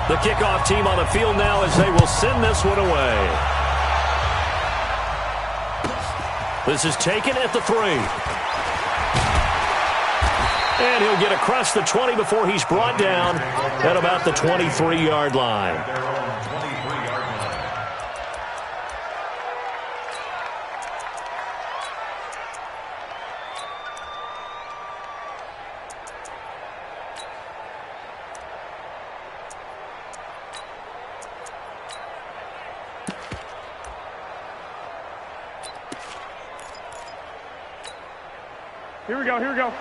The kickoff team on the field now as they will send this one away. This is taken at the 3. And he'll get across the 20 before he's brought down at about the 23-yard line. Here we go, here we go.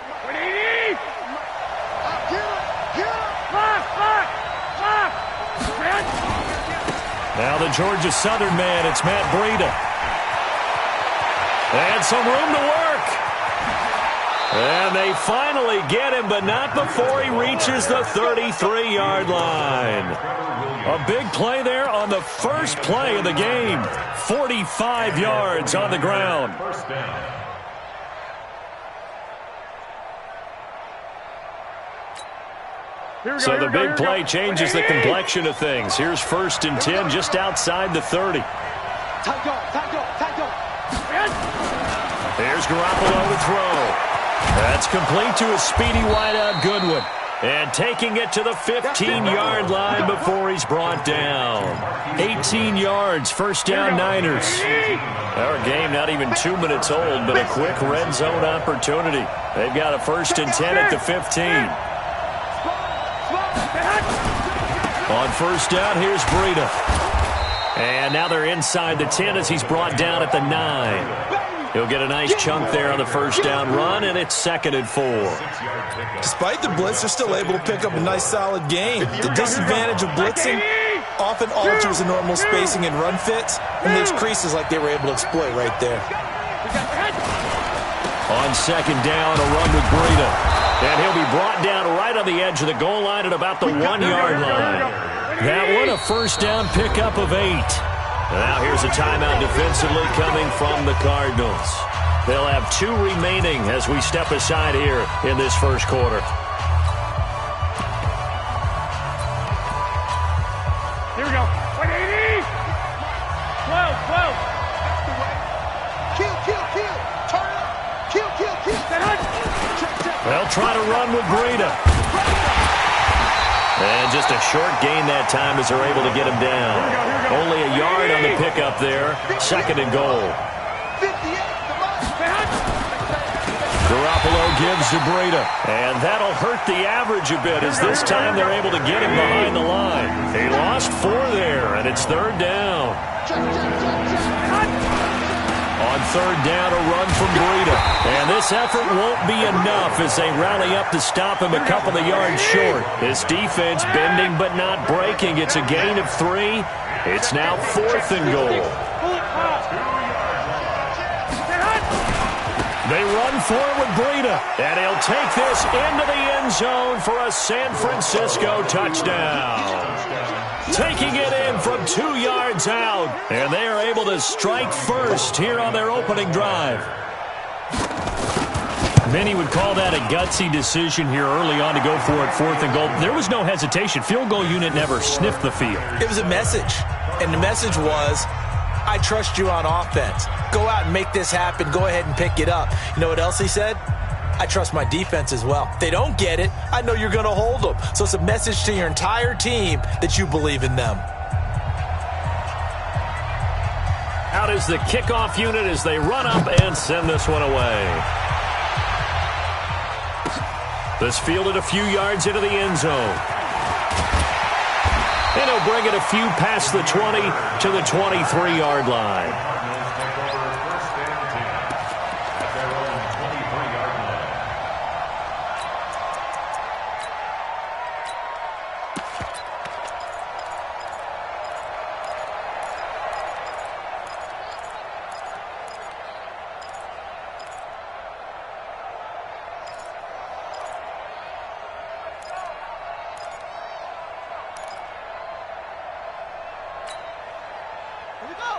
Now the Georgia Southern man, it's Matt Breida. And some room to work. And they finally get him, but not before he reaches the 33-yard line. A big play there on the first play of the game. 45 yards on the ground. First down. So the big play changes the complexion of things. Here's 1st and 10 just outside the 30. Here's Garoppolo to throw. That's complete to a speedy wideout Goodwin. And taking it to the 15-yard line before he's brought down. 18 yards, first down Niners. Our game not even 2 minutes old, but a quick red zone opportunity. They've got a 1st and 10 at the 15. On first down, here's Breida. And now they're inside the 10 as he's brought down at the 9. He'll get a nice chunk there on the first down run, and it's 2nd and 4. Despite the blitz, they're still able to pick up a nice, solid gain. The disadvantage of blitzing often alters the normal spacing and run fits, and leaves creases like they were able to exploit right there. On 2nd down, a run with Breida. And he'll be brought down right on the edge of the goal line at about the 1-yard line. That one, a first down pickup of 8. Now here's a timeout defensively coming from the Cardinals. They'll have 2 remaining as we step aside here in this first quarter. Here we go. 180. 12. Kill. Turn up. Kill. They'll try to run with Breida. And just a short gain that time as they're able to get him down. Only a yard on the pickup there. 2nd and goal. Garoppolo gives to Breida. And that'll hurt the average a bit as this time they're able to get him behind the line. He lost 4 there, and it's 3rd down. On 3rd down, a run from Breida. And this effort won't be enough as they rally up to stop him a couple of yards short. This defense bending but not breaking. It's a gain of 3. It's now 4th and goal. They run for it with Breida. And he'll take this into the end zone for a San Francisco touchdown. Taking it in from 2 yards out. And they are able to strike first here on their opening drive. Many would call that a gutsy decision here early on to go for it 4th and goal. There was no hesitation. Field goal unit never sniffed the field. It was a message. And the message was, I trust you on offense. Go out and make this happen. Go ahead and pick it up. You know what else he said? I trust my defense as well. If they don't get it, I know you're going to hold them. So it's a message to your entire team that you believe in them. Out is the kickoff unit as they run up and send this one away. This fielded a few yards into the end zone. And he'll bring it a few past the 20 to the 23-yard line.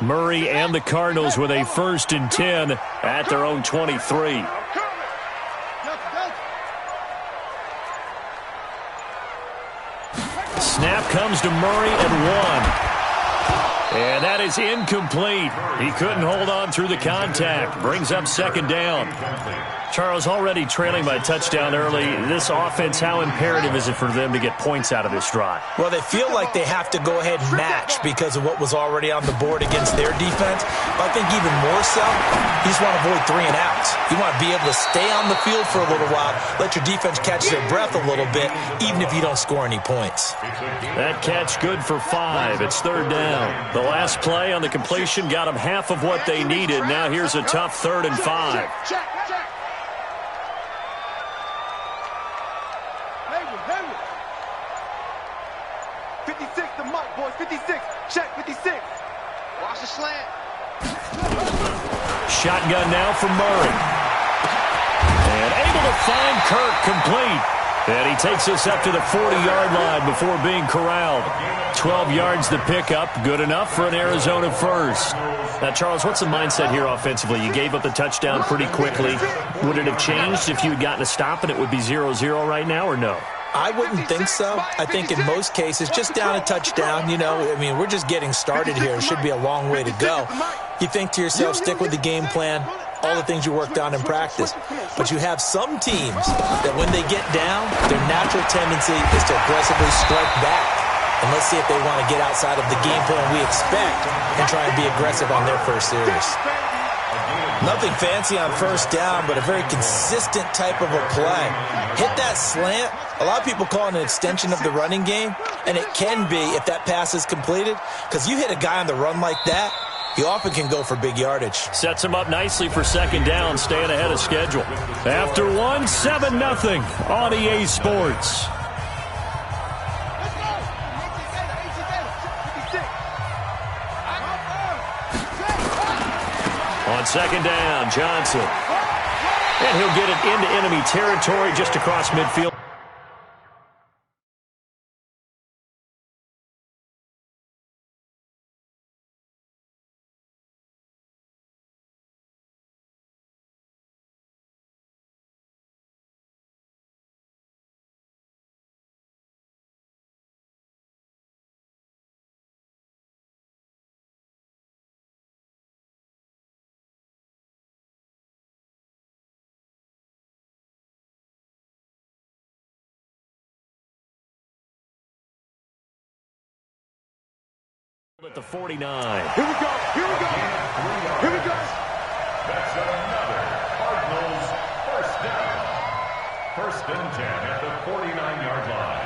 Murray and the Cardinals with a 1st and 10 at their own 23. Snap comes to Murray at 1. And that is incomplete. He couldn't hold on through the contact. Brings up second down. Charles, already trailing by a touchdown early. This offense, how imperative is it for them to get points out of this drive? Well, they feel like they have to go ahead and match because of what was already on the board against their defense. But I think even more so, you just want to avoid 3 and outs. You want to be able to stay on the field for a little while, let your defense catch their breath a little bit, even if you don't score any points. That catch good for 5. It's third down. The last play on the completion got them half of what they needed. Now here's a tough 3rd and 5. Shotgun now for Murray. And able to find Kirk complete. And he takes us up to the 40-yard line before being corralled. 12 yards the pickup. Good enough for an Arizona first. Now, Charles, what's the mindset here offensively? You gave up the touchdown pretty quickly. Would it have changed if you had gotten a stop and it would be 0-0 right now, or no? I wouldn't think so. I think in most cases, just down a touchdown, we're just getting started here. It should be a long way to go. You think to yourself, stick with the game plan, all the things you worked on in practice. But you have some teams that when they get down, their natural tendency is to aggressively strike back. And let's see if they want to get outside of the game plan we expect and try and be aggressive on their first series. Nothing fancy on first down, but a very consistent type of a play. Hit that slant. A lot of people call it an extension of the running game, and it can be if that pass is completed, because you hit a guy on the run like that, you often can go for big yardage. Sets him up nicely for second down, staying ahead of schedule. After 1, 7-0 on EA Sports. On second down, Johnson. And he'll get it into enemy territory just across midfield. At the 49. Here we go. That's another Cardinals first down. 1st and 10 at the 49-yard line.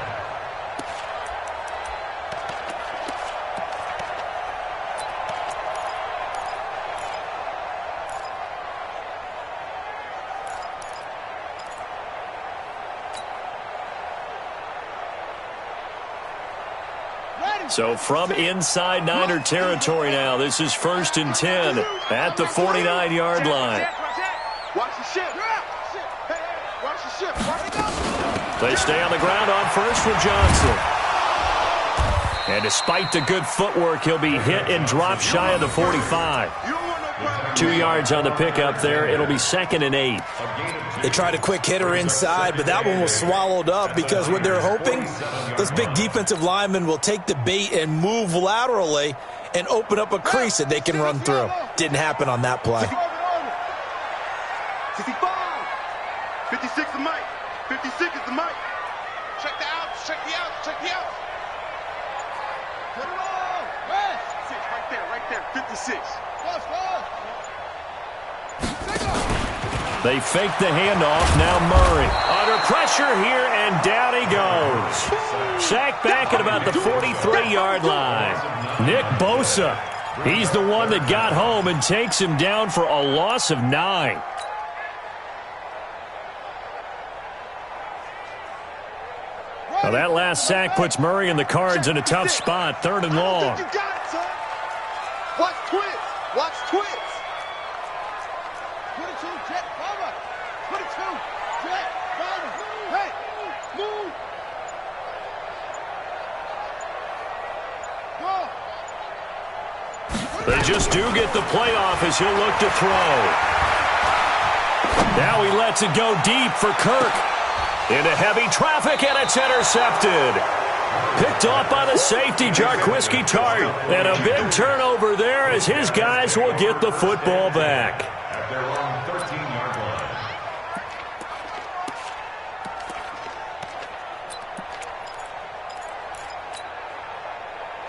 So from inside Niner territory now, this is 1st and 10 at the 49-yard line. Watch the ship. Watch the ship. They stay on the ground on first with Johnson. And despite the good footwork, he'll be hit and dropped shy of the 45. 2 yards on the pickup there. It'll be 2nd and 8. They tried a quick hitter inside, but that one was swallowed up because what they're hoping, those big defensive linemen will take the bait and move laterally and open up a crease that they can run through. Didn't happen on that play. 55. 56 is Mike. 56 is the Mike. Check the outs. Check the outs. Check the outs. Put it on. West. 6 right there. 56. They fake the handoff. Now Murray under pressure here, and down he goes. Sacked back at about the 43-yard line. Nick Bosa, he's the one that got home and takes him down for a loss of 9. Now that last sack puts Murray and the Cards in a tough spot, 3rd and long. You got it, son. Watch twins. Watch twins. 22, jet, cover. 22, jet, cover. Hey, move. Go. They just do get the playoff as he'll look to throw. Now he lets it go deep for Kirk. Into heavy traffic, and it's intercepted. Picked off by the safety, Jarquiski Tart. And a big turnover there as his guys will get the football back. At their own 13-yard line.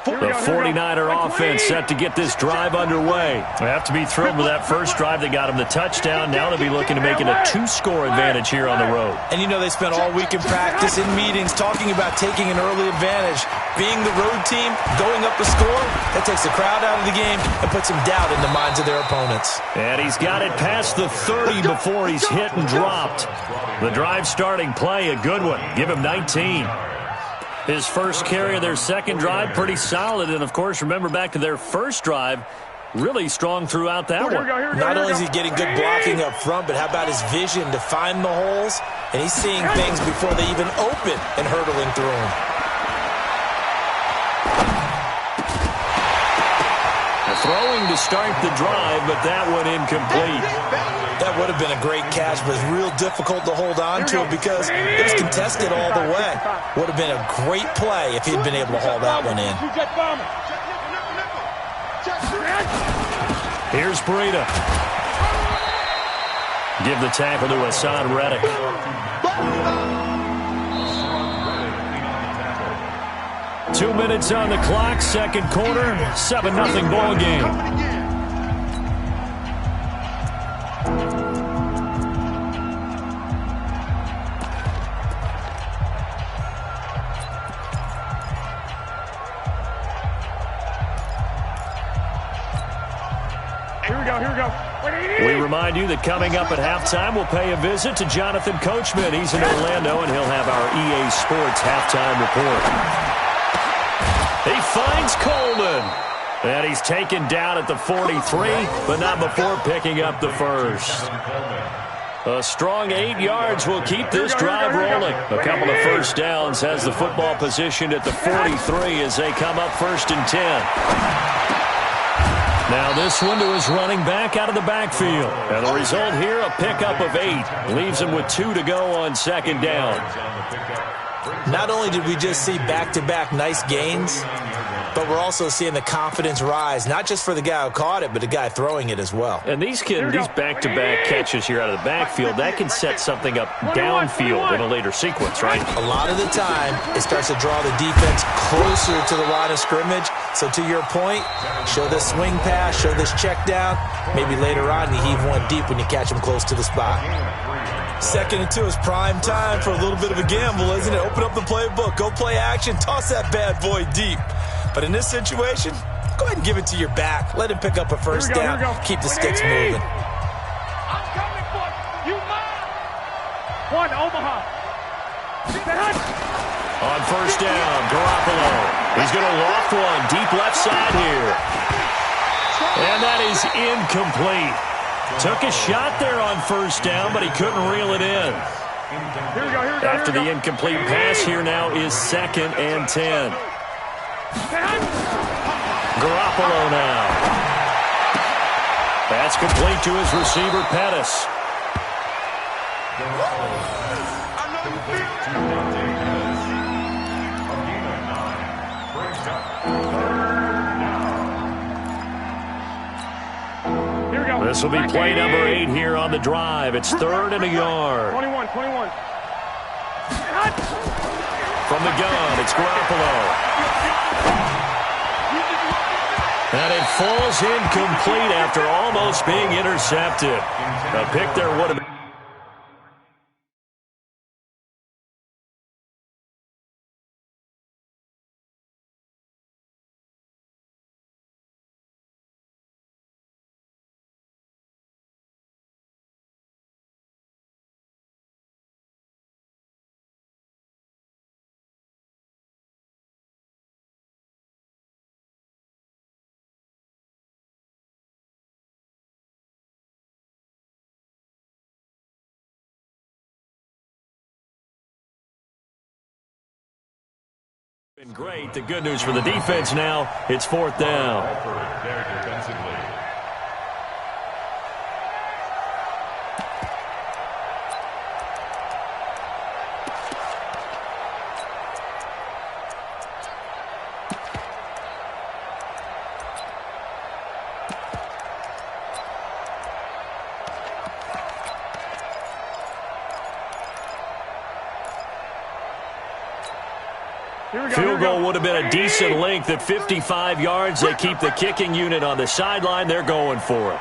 The 49er offense set to get this drive underway. They have to be thrilled with that first drive that got them the touchdown. Now they'll be looking to make it a 2-score advantage here on the road. And you know they spent all week in practice, in meetings, talking about taking an early advantage. Being the road team, going up a score, that takes the crowd out of the game and puts some doubt in the minds of their opponents. And he's got it past the 30 before he's hit and dropped. The drive starting play, a good one. Give him 19. His first carry of their second drive, pretty solid. And, of course, remember back to their first drive, really strong throughout that one. Not only is he getting good blocking up front, but how about his vision to find the holes? And he's seeing things before they even open and hurdling through them. Throwing to start the drive, but that one incomplete. That would have been a great catch, but it's real difficult to hold on to it because it was contested all the way. Would have been a great play if he'd been able to haul that one in. Here's Breida. Give the tackle to Hassan Reddick. 2 minutes on the clock, second quarter, 7-0 ball game. We remind you that coming up at halftime, we'll pay a visit to Jonathan Coachman. He's in Orlando, and he'll have our EA Sports halftime report. He finds Coleman. And he's taken down at the 43, but not before picking up the first. A strong 8 yards will keep this drive rolling. A couple of first downs has the football positioned at the 43 as they come up 1st and 10. Now this one to his running back out of the backfield. And the result here, a pickup of 8. Leaves him with 2 to go on second down. Not only did we just see back-to-back nice gains, but we're also seeing the confidence rise, not just for the guy who caught it, but the guy throwing it as well. And these back-to-back catches here out of the backfield, that can set something up downfield in a later sequence, right? A lot of the time, it starts to draw the defense closer to the line of scrimmage. So to your point, show this swing pass, show this check down. Maybe later on you heave one deep when you catch him close to the spot. 2nd and 2 is prime time for a little bit of a gamble, isn't it? Open up the playbook, go play action, toss that bad boy deep. But in this situation, go ahead and give it to your back. Let him pick up a first down. Keep the sticks moving. I'm coming for you. One, Omaha. On first down, Garoppolo. He's going to loft one deep left side here. And that is incomplete. Took a shot there on first down, but he couldn't reel it in. After the incomplete pass, here now is 2nd and 10. Garoppolo now. That's complete to his receiver, Pettis. This will be play number 8 here on the drive. It's 3rd and a yard. 21. From the gun, it's Garoppolo. And it falls incomplete after almost being intercepted. A pick there would have been. Been great. The good news for the defense now, it's 4th down. Field goal would have been a decent length at 55 yards. They keep the kicking unit on the sideline. They're going for it.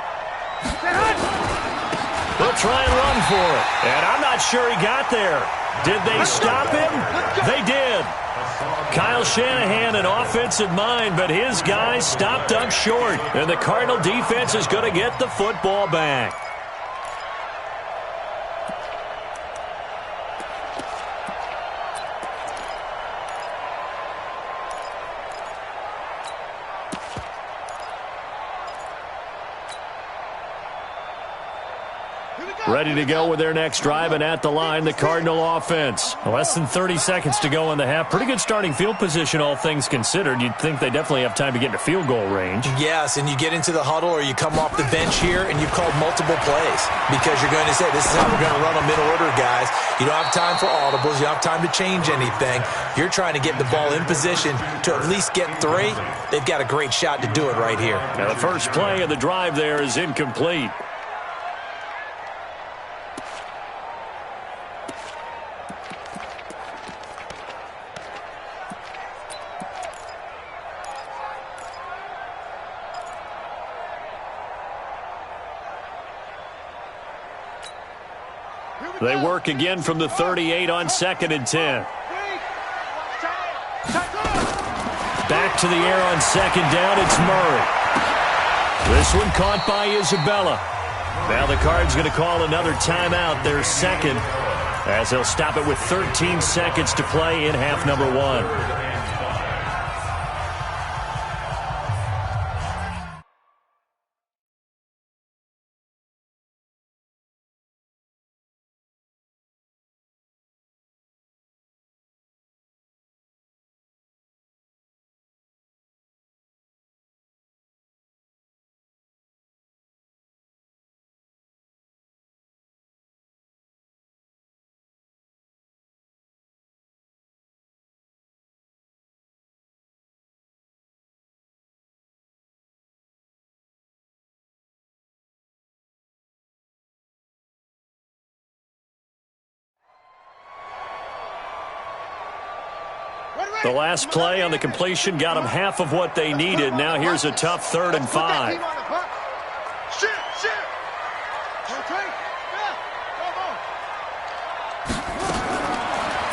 They'll try and run for it. And I'm not sure he got there. Did they stop him? They did. Kyle Shanahan, an offensive mind, but his guys stopped up short. And the Cardinal defense is going to get the football back. Ready to go with their next drive, and at the line, the Cardinal offense. Less than 30 seconds to go in the half. Pretty good starting field position, all things considered. You'd think they definitely have time to get into field goal range. Yes, and you get into the huddle or you come off the bench here, and you've called multiple plays because you're going to say, this is how we're going to run them in order, guys. You don't have time for audibles. You don't have time to change anything. You're trying to get the ball in position to at least get 3. They've got a great shot to do it right here. Now, the first play of the drive there is incomplete. They work again from the 38 on 2nd and 10. Back to the air on 2nd down, it's Murray. This one caught by Isabella. Now the Cards going to call another timeout, their second, as they'll stop it with 13 seconds to play in half number 1. The last play on the completion got them half of what they needed. Now here's a tough 3rd and 5.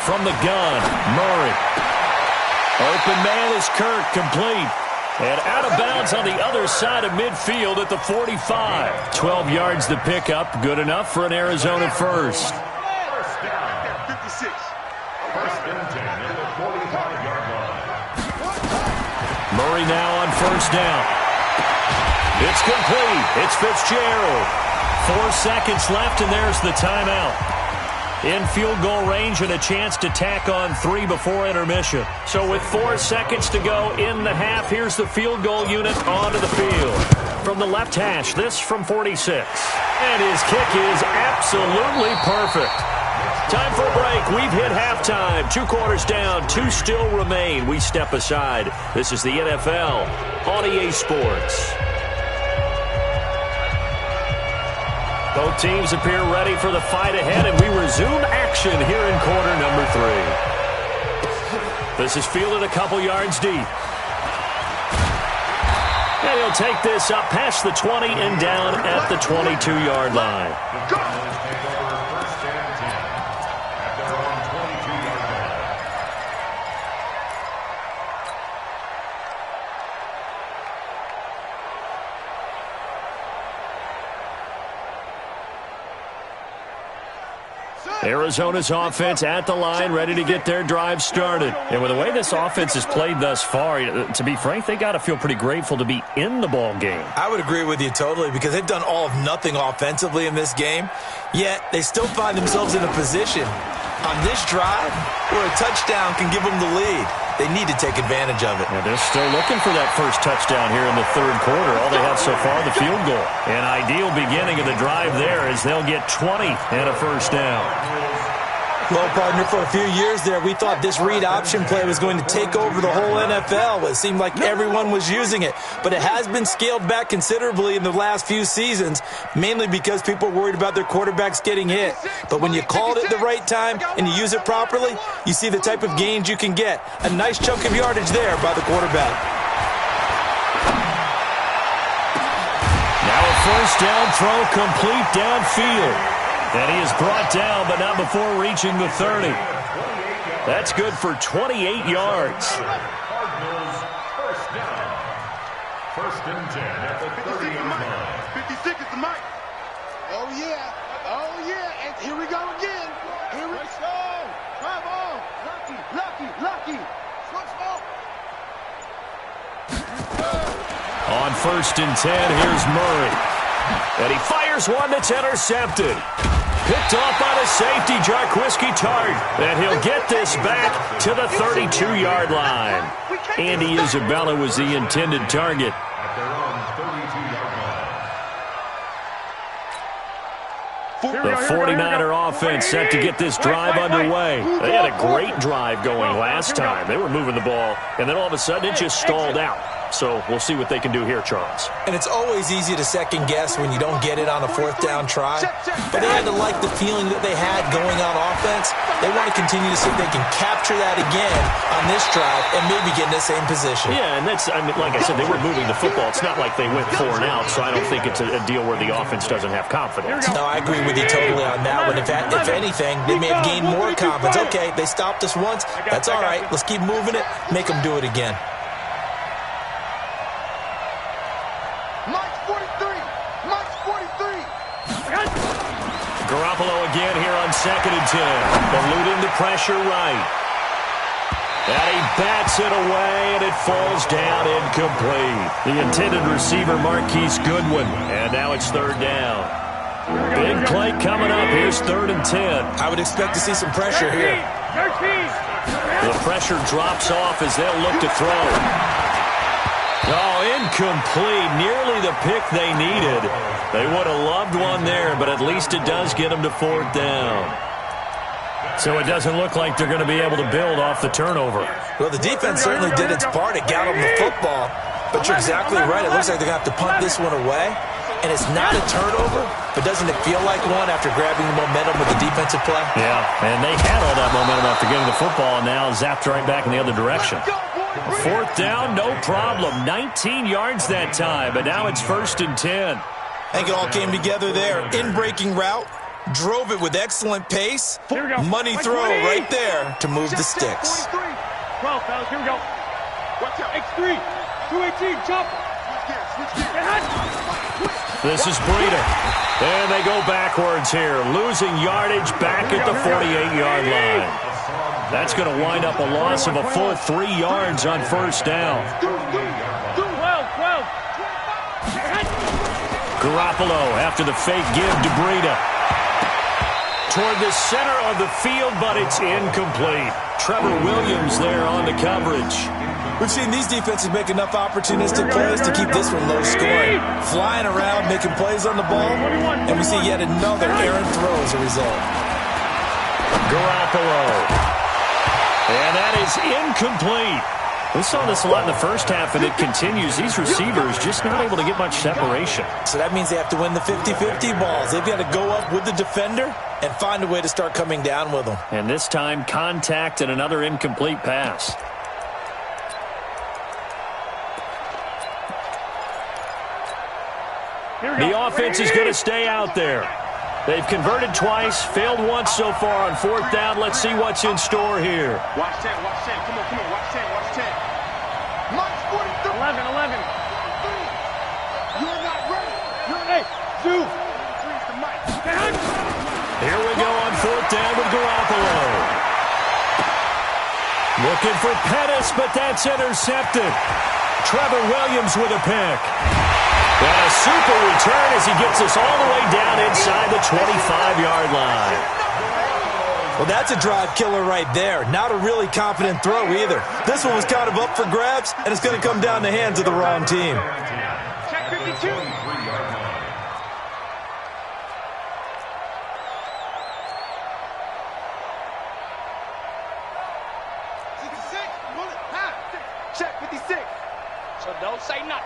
From the gun, Murray. Open man is Kirk, complete. And out of bounds on the other side of midfield at the 45. 12 yards to pick up, good enough for an Arizona first. Murray now on 1st down. It's complete. It's Fitzgerald. 4 seconds left, and there's the timeout. In field goal range and a chance to tack on 3 before intermission. So with 4 seconds to go in the half, here's the field goal unit onto the field. From the left hash, this from 46. And his kick is absolutely perfect. Time for a break. We've hit halftime. 2 quarters down. 2 still remain. We step aside. This is the NFL on EA Sports. Both teams appear ready for the fight ahead, and we resume action here in quarter number 3. This is fielded a couple yards deep. And he'll take this up past the 20 and down at the 22-yard line. Arizona's offense at the line, ready to get their drive started. And with the way this offense has played thus far, to be frank, they got to feel pretty grateful to be in the ball game. I would agree with you totally, because they've done all of nothing offensively in this game, yet they still find themselves in a position on this drive where a touchdown can give them the lead. They need to take advantage of it. Yeah, they're still looking for that first touchdown here in the 3rd quarter. All they have so far, the field goal. An ideal beginning of the drive there as they'll get 20 and a first down. Well, partner, for a few years there, we thought this read option play was going to take over the whole NFL. It seemed like everyone was using it, but it has been scaled back considerably in the last few seasons, mainly because people are worried about their quarterbacks getting hit. But when you call it at the right time and you use it properly, you see the type of gains you can get. A nice chunk of yardage there by the quarterback. Now a first down throw complete downfield. And he is brought down, but not before reaching the 30. That's good for 28 yards. Cardinals first down. First and 10 at the 30-yard line. 56 is the mic. Oh, yeah. Oh, yeah. And here we go again. Here we go. Come on. Lucky. Switch ball. On first and 10, here's Murray. And he fires one that's intercepted. Picked off by the safety, Jarquiski Tart. And he'll get this back to the 32-yard line. Andy Isabella was the intended target. At their own 32-yard line. The 49er offense set to get this drive underway. They had a great drive going last time. They were moving the ball, and then all of a sudden it just stalled out. So we'll see what they can do here, Charles. And it's always easy to second guess when you don't get it on a fourth down try. But they had to like the feeling that they had going on offense. They want to continue to see if they can capture that again on this drive and maybe get in the same position. Yeah, and that's, I mean, like I said, they were moving the football. It's not like they went 4 and out, so I don't think it's a deal where the offense doesn't have confidence. No, I agree with you totally on that one. If anything, they may have gained more confidence. Okay, they stopped us once. That's all right. Let's keep moving it. Make them do it again. Garoppolo again here on second and 10. Eluding the pressure right. And he bats it away, and it falls down incomplete. The intended receiver, Marquise Goodwin. And now it's third down. Big play coming up. Here's third and 10. I would expect to see some pressure here. The pressure drops off as they'll look to throw. Oh, incomplete. Nearly the pick they needed. They would have loved one there, but at least it does get them to fourth down. So it doesn't look like they're going to be able to build off the turnover. Well, the defense certainly did its part. It got them the football. But you're exactly right. It looks like they're going to have to punt this one away. And it's not a turnover, but doesn't it feel like one after grabbing the momentum with the defensive play? Yeah, and they had all that momentum after getting the football, and now zapped right back in the other direction. Fourth down, no problem. 19 yards that time, but now it's first and 10. I think it all came together there. In-breaking route, drove it with excellent pace. Money throw right there to move the sticks. 12, fellas, here we go. Watch out. X3, 218, jump. This is Breida. And they go backwards here, losing yardage back at the 48-yard line. That's going to wind up a loss of a full 3 yards on first down. 12. Garoppolo after the fake give to Breida. Toward the center of the field, but it's incomplete. Trevor Williams there on the coverage. We've seen these defenses make enough opportunistic plays to keep this one low scoring. Flying around, making plays on the ball, and we see yet another errant throw as a result. Garoppolo. And that is incomplete. We saw this a lot in the first half, and it continues. These receivers just not able to get much separation. So that means they have to win the 50-50 balls. They've got to go up with the defender and find a way to start coming down with them. And this time, contact and another incomplete pass. The offense is going to stay out there. They've converted twice, failed once so far on fourth down. Let's see what's in store here. Watch 10. Come on, watch 10. March 43. 11. You're not ready. Hey, Zoo. Here we go on fourth down with Garoppolo. Looking for Pettis, but that's intercepted. Trevor Williams with a pick. And a super return as he gets us all the way down inside the 25-yard line. Well, that's a drive killer right there. Not a really confident throw either. This one was kind of up for grabs, and it's going to come down the hands of the wrong team. Check 52. Check 56. So don't say nothing.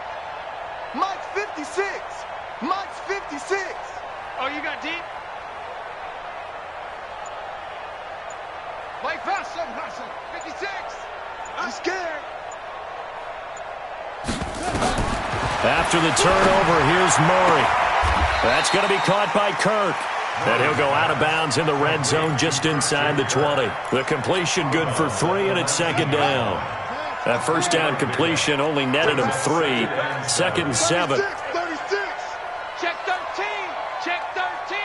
Mike's 56. Mike's 56. Oh, you got deep? Play faster, Russell. 56. I'm scared. After the turnover, here's Murray. That's going to be caught by Kirk. And he'll go out of bounds in the red zone just inside the 20. The completion good for 3, and it's second down. That first down completion only netted him 3. Second and 7. 36. Check 13. Check 13.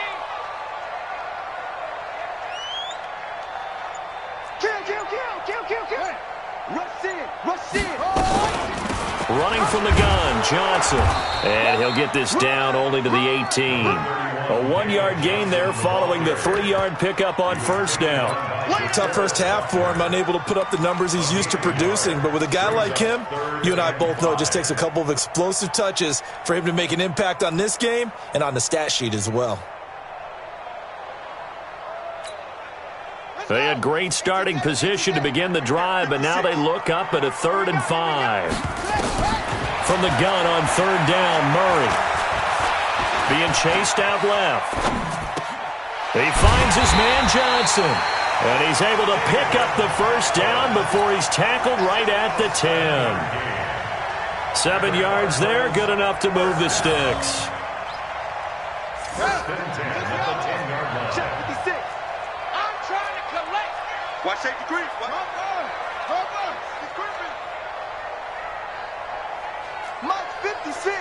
Kill. Rush in. Running from the gun, Johnson. And he'll get this down only to the 18. A 1-yard gain there following the 3-yard pickup on first down. Tough first half for him, unable to put up the numbers he's used to producing. But with a guy like him, you and I both know it just takes a couple of explosive touches for him to make an impact on this game and on the stat sheet as well. They had great starting position to begin the drive, but now they look up at a 3rd and 5. From the gun on 3rd down, Murray. Being chased out left. He finds his man Johnson. And he's able to pick up the first down before he's tackled right at the 10. 7 yards there, good enough to move the sticks. First and 10 at the 10-yard line. Check 56. I'm trying to collect. Watch safety creep. He's creeping. Mike's 56.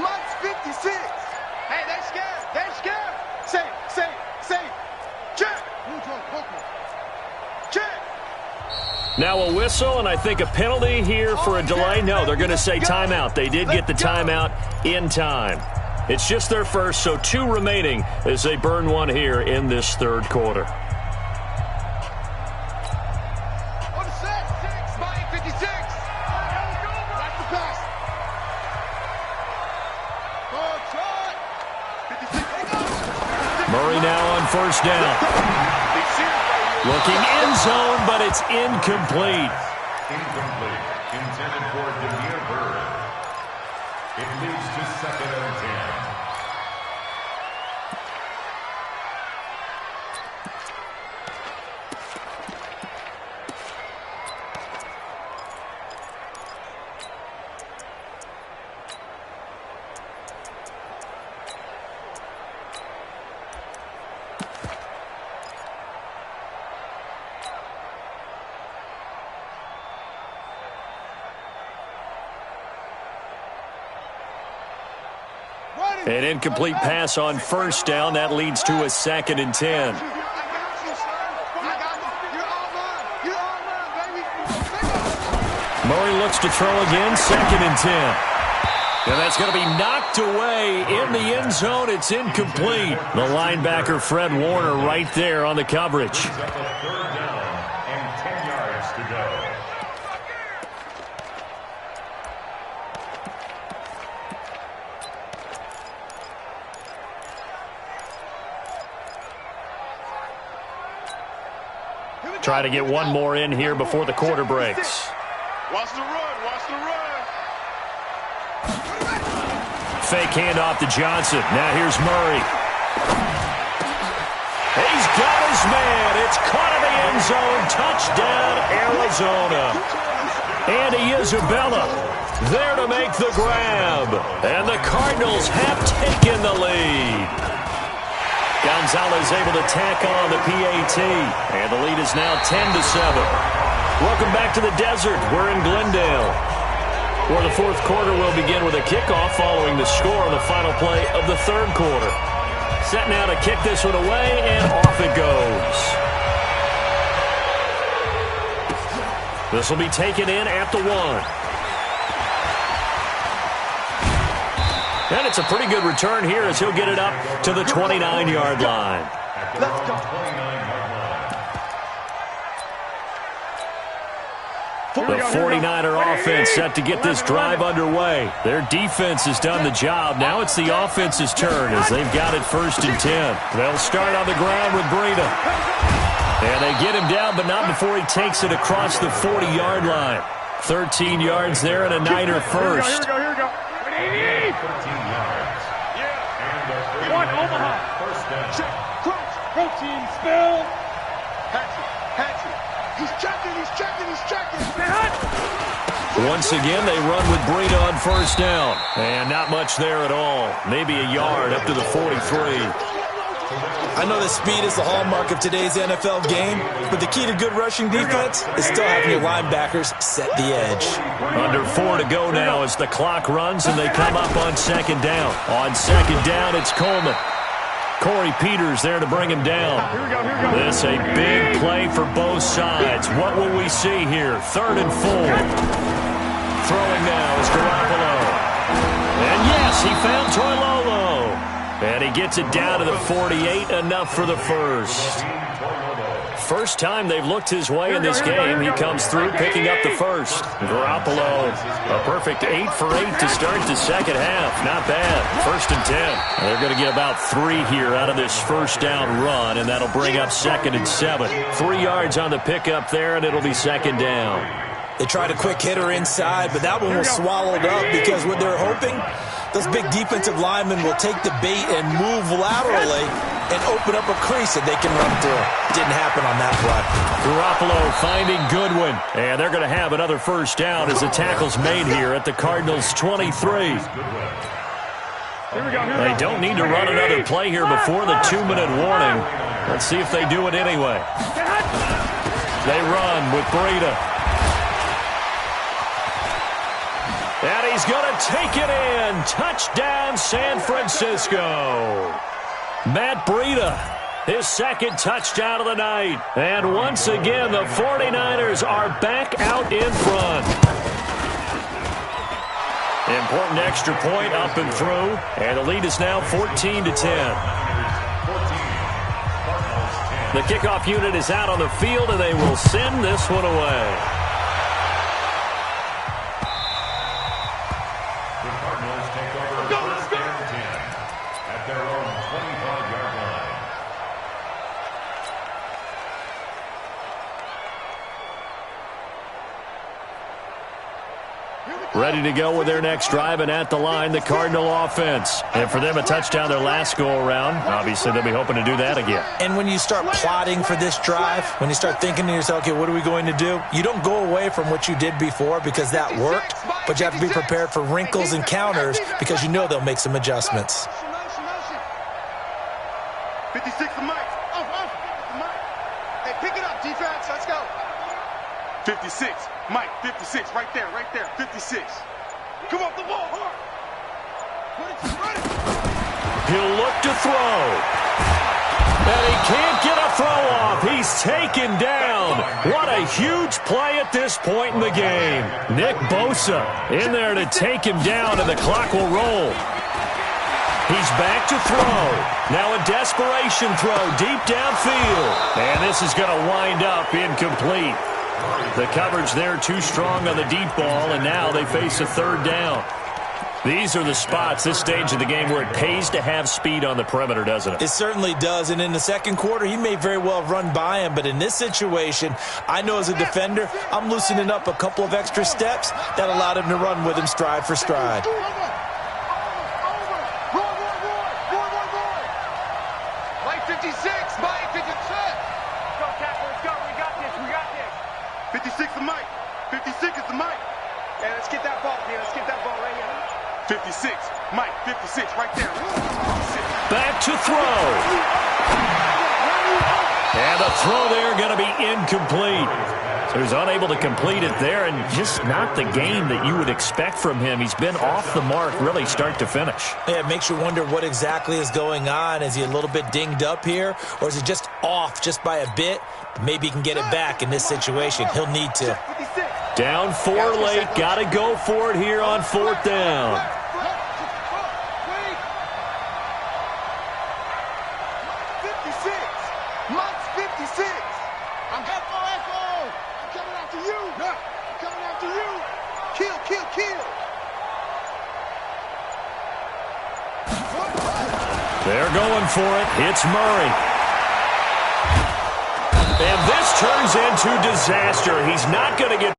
Mike's 56. Hey, they scared. Safe. Check. Check. Now a whistle, and I think a penalty here for a delay. No, they're going to say timeout. They did get the timeout in time. It's just their first, so 2 remaining as they burn one here in this 3rd quarter. On the set. 6. Mike 56. Back the pass. Murray now on first down. Looking end zone, but it's incomplete. Incomplete. Intended for Demir Bird. It leads to 2nd and 10. An incomplete pass on first down. That leads to a 2nd and 10. Murray looks to throw again, 2nd and 10. And that's going to be knocked away in the end zone. It's incomplete. The linebacker, Fred Warner, right there on the coverage. Brings up a 3rd down and 10 yards to go. Try to get one more in here before the quarter breaks. Watch the run. Fake handoff to Johnson. Now here's Murray. He's got his man. It's caught in the end zone. Touchdown, Arizona. Andy Isabella there to make the grab. And the Cardinals have taken the lead. Gonzalez able to tack on the PAT. And the lead is now 10-7. Welcome back to the desert. We're in Glendale, where the 4th quarter will begin with a kickoff following the score on the final play of the 3rd quarter. Set now to kick this one away, and off it goes. This will be taken in at the 1. And it's a pretty good return here as he'll get it up to the 29-yard line. Let's go. 29-yard line. The 49er offense set to get this drive underway. Their defense has done the job. Now it's the offense's turn as they've got it 1st and 10. They'll start on the ground with Breida. And they get him down, but not before he takes it across the 40-yard line. 13 yards there and a Niner first. Here we go. 13 yards. Yeah. One, Omaha. First down. Check. Crunch. Protein spill. Hatchet. He's checking. Once again, they run with Breida on first down. And not much there at all. Maybe a yard up to the 43. I know that speed is the hallmark of today's NFL game, but the key to good rushing defense is still having your linebackers set the edge. Under 4 to go now as the clock runs and they come up on second down. On second down, it's Coleman. Corey Peters there to bring him down. This a big play for both sides. What will we see here? 3rd and 4. Throwing now is Garoppolo. And yes, he found Toilolo. And he gets it down to the 48, enough for the first. First time they've looked his way in this game. He comes through picking up the first. Garoppolo, a perfect 8 for 8 to start the second half. Not bad. 1st and 10. They're going to get about 3 here out of this first down run, and that'll bring up 2nd and 7. 3 yards on the pickup there, and it'll be 2nd down. They tried a quick hitter inside, but that one was swallowed up because what they're hoping, those big defensive linemen will take the bait and move laterally and open up a crease that they can run through. Didn't happen on that play. Garoppolo finding Goodwin. And they're going to have another first down as the tackle's made here at the Cardinals' 23. They don't need to run another play here before the 2-minute warning. Let's see if they do it anyway. They run with Breida. And he's going to take it in. Touchdown, San Francisco. Matt Breida, his 2nd touchdown of the night. And once again, the 49ers are back out in front. Important extra point up and through. And the lead is now 14 to 10. The kickoff unit is out on the field, and they will send this one away. Ready to go with their next drive, and at the line, the Cardinal offense. And for them, a touchdown their last go-around. Obviously, they'll be hoping to do that again. And when you start plotting for this drive, when you start thinking to yourself, okay, what are we going to do? You don't go away from what you did before because that worked, but you have to be prepared for wrinkles and counters because you know they'll make some adjustments. 56 to Mike. Hey, pick it up, defense. Let's go. 56. Mike, 56. Right there. 56. Come off the ball, hard. Run it. He'll look to throw. And he can't get a throw off. He's taken down. What a huge play at this point in the game. Nick Bosa in there to take him down, and the clock will roll. He's back to throw. Now a desperation throw deep downfield. And this is going to wind up incomplete. The coverage there too strong on the deep ball, and now they face a 3rd down. These are the spots, this stage of the game, where it pays to have speed on the perimeter, doesn't it? It certainly does, and in the second quarter, he may very well run by him, but in this situation, I know as a defender, I'm loosening up a couple of extra steps that allowed him to run with him stride for stride. Mike 56, Mike 56. Go, Captain, let's go. We got this. 56 to Mike. 56 is the Mike. Hey, let's get that ball, man. Let's get that ball right here. 56. Mike, 56 right there. Back to throw. And the throw there going to be incomplete. So he's unable to complete it there, and just not the game that you would expect from him. He's been off the mark really start to finish. Yeah, it makes you wonder what exactly is going on. Is he a little bit dinged up here, or is he just off just by a bit? Maybe he can get it back in this situation. He'll need to. Down 4 late. Got to go for it here on 4th down. 56. Mike's 56. I'm echo. I'm coming after you. I'm coming after you. Kill. They're going for it. It's Murray. And this turns into disaster. He's not going to get